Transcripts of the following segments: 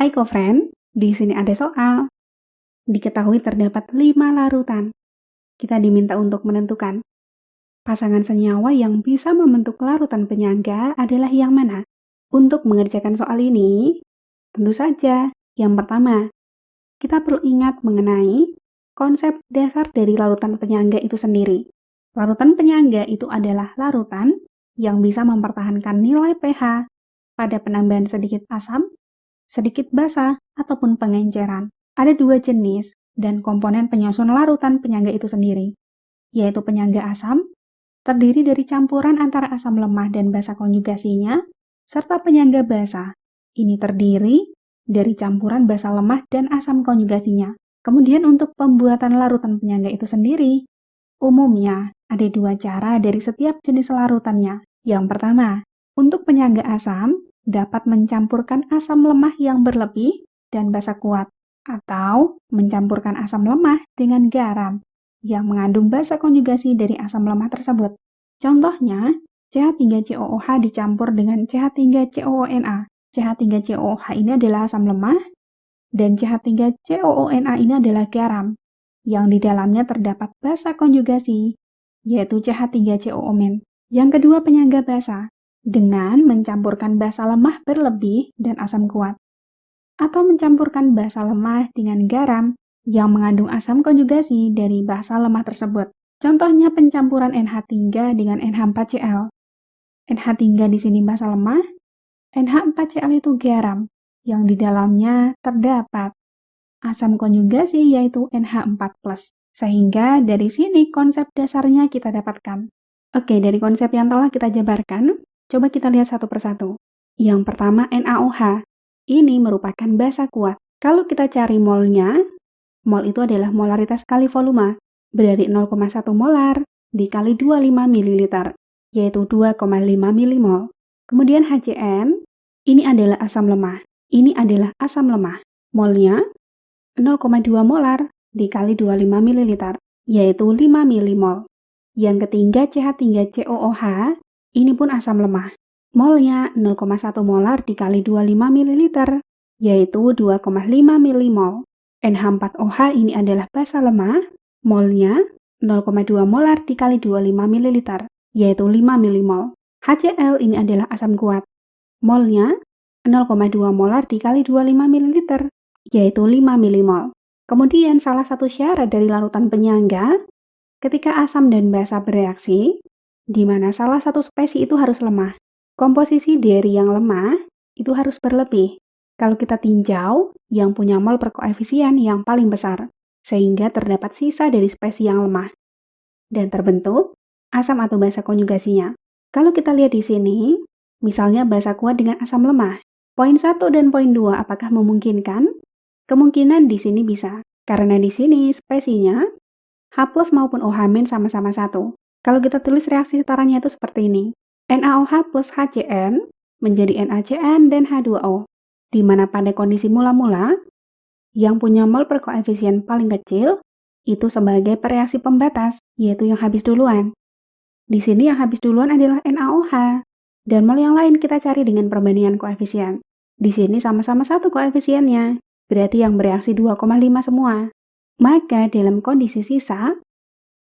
Hai co-friend, di sini ada soal. Diketahui terdapat 5 larutan. Kita diminta untuk menentukan pasangan senyawa yang bisa membentuk larutan penyangga adalah yang mana? Untuk mengerjakan soal ini, tentu saja yang pertama, kita perlu ingat mengenai konsep dasar dari larutan penyangga itu sendiri. Larutan penyangga itu adalah larutan yang bisa mempertahankan nilai pH pada penambahan sedikit asam, sedikit basa, ataupun pengenceran. Ada 2 jenis dan komponen penyusun larutan penyangga itu sendiri, yaitu penyangga asam, terdiri dari campuran antara asam lemah dan basa konjugasinya, serta penyangga basa. Ini terdiri dari campuran basa lemah dan asam konjugasinya. Kemudian untuk pembuatan larutan penyangga itu sendiri, umumnya ada 2 cara dari setiap jenis larutannya. Yang pertama, untuk penyangga asam, dapat mencampurkan asam lemah yang berlebih dan basa kuat, atau mencampurkan asam lemah dengan garam yang mengandung basa konjugasi dari asam lemah tersebut. Contohnya, CH3COOH dicampur dengan CH3COONA. CH3COOH ini adalah asam lemah, dan CH3COONA ini adalah garam, yang di dalamnya terdapat basa konjugasi, yaitu CH3COO-. Yang kedua, penyangga basa, dengan mencampurkan basa lemah berlebih dan asam kuat, atau mencampurkan basa lemah dengan garam yang mengandung asam konjugasi dari basa lemah tersebut. Contohnya pencampuran NH3 dengan NH4Cl. NH3 di sini basa lemah, NH4Cl itu garam yang di dalamnya terdapat asam konjugasi yaitu NH4+. Sehingga dari sini konsep dasarnya kita dapatkan. Oke, dari konsep yang telah kita jabarkan, coba kita lihat satu persatu. Yang pertama NaOH. Ini merupakan basa kuat. Kalau kita cari molnya, mol itu adalah molaritas kali volume. Berarti 0,1 molar dikali 25 ml, yaitu 2,5 milimol. Kemudian HCN, ini adalah asam lemah. Ini adalah asam lemah. Molnya 0,2 molar dikali 25 ml, yaitu 5 milimol. Yang ketiga CH3COOH, ini pun asam lemah. Molnya 0,1 molar dikali 25 ml, yaitu 2,5 milimol. NH4OH ini adalah basa lemah, molnya 0,2 molar dikali 25 ml, yaitu 5 milimol. HCl ini adalah asam kuat, molnya 0,2 molar dikali 25 ml, yaitu 5 milimol. Kemudian salah satu syarat dari larutan penyangga, ketika asam dan basa bereaksi, di mana salah satu spesies itu harus lemah. Komposisi dari yang lemah itu harus berlebih. Kalau kita tinjau, yang punya mol perkoefisien yang paling besar, sehingga terdapat sisa dari spesies yang lemah. Dan terbentuk asam atau basa konjugasinya. Kalau kita lihat di sini, misalnya basa kuat dengan asam lemah. Poin 1 dan poin 2 apakah memungkinkan? Kemungkinan di sini bisa, karena di sini spesiesnya H+ maupun OH- sama-sama 1. Kalau kita tulis reaksi setaranya itu seperti ini. NaOH plus HCN menjadi NaCN dan H2O, di mana pada kondisi mula-mula, yang punya mol perkoefisien paling kecil, itu sebagai reaksi pembatas, yaitu yang habis duluan. Di sini yang habis duluan adalah NaOH, dan mol yang lain kita cari dengan perbandingan koefisien. Di sini sama-sama 1 koefisiennya, berarti yang bereaksi 2,5 semua. Maka dalam kondisi sisa,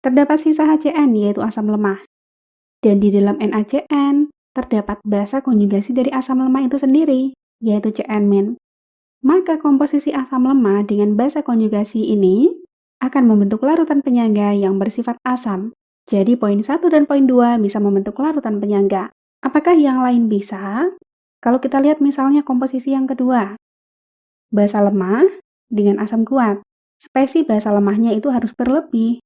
terdapat sisa HCN yaitu asam lemah. Dan di dalam NaCN, terdapat basa konjugasi dari asam lemah itu sendiri, yaitu CN-. Maka komposisi asam lemah dengan basa konjugasi ini akan membentuk larutan penyangga yang bersifat asam. Jadi poin 1 dan poin 2 bisa membentuk larutan penyangga. Apakah yang lain bisa? Kalau kita lihat misalnya komposisi yang kedua, basa lemah dengan asam kuat. Spesies basa lemahnya itu harus berlebih.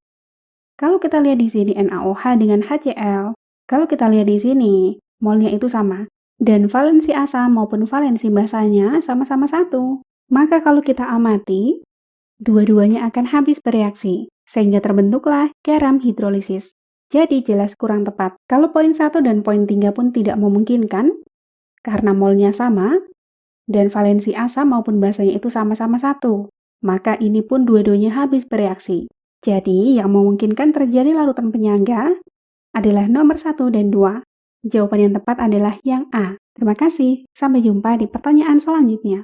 Kalau kita lihat di sini NaOH dengan HCl, kalau kita lihat di sini molnya itu sama, dan valensi asam maupun valensi basanya sama-sama 1. Maka kalau kita amati, dua-duanya akan habis bereaksi, sehingga terbentuklah garam hidrolisis. Jadi jelas kurang tepat. Kalau poin 1 dan poin 3 pun tidak memungkinkan, karena molnya sama, dan valensi asam maupun basanya itu sama-sama 1. Maka ini pun dua-duanya habis bereaksi. Jadi yang memungkinkan terjadi larutan penyangga adalah nomor 1 dan 2. Jawaban yang tepat adalah yang A. Terima kasih, sampai jumpa di pertanyaan selanjutnya.